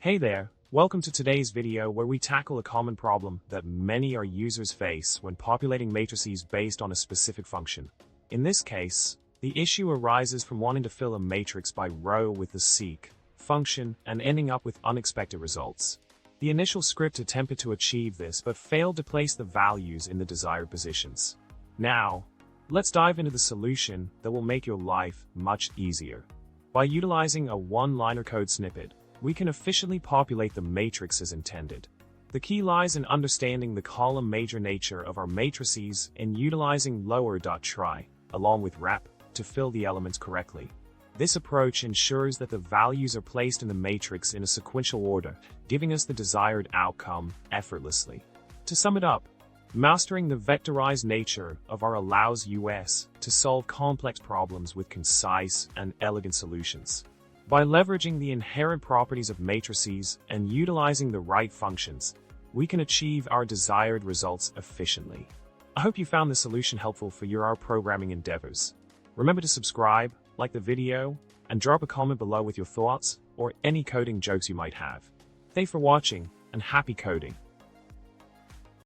Hey there, welcome to today's video where we tackle a common problem that many our users face when populating matrices based on a specific function. In this case, the issue arises from wanting to fill a matrix by row with the seek function and ending up with unexpected results. The initial script attempted to achieve this but failed to place the values in the desired positions. Now, let's dive into the solution that will make your life much easier. By utilizing a one-liner code snippet, we can efficiently populate the matrix as intended. The key lies in understanding the column major nature of our matrices and utilizing lower.try, along with rep, to fill the elements correctly. This approach ensures that the values are placed in the matrix in a sequential order, giving us the desired outcome effortlessly. To sum it up, mastering the vectorized nature of our allows us to solve complex problems with concise and elegant solutions. By leveraging the inherent properties of matrices and utilizing the right functions, we can achieve our desired results efficiently. I hope you found this solution helpful for your programming endeavors. Remember to subscribe, like the video, and drop a comment below with your thoughts or any coding jokes you might have. Thanks for watching, and happy coding!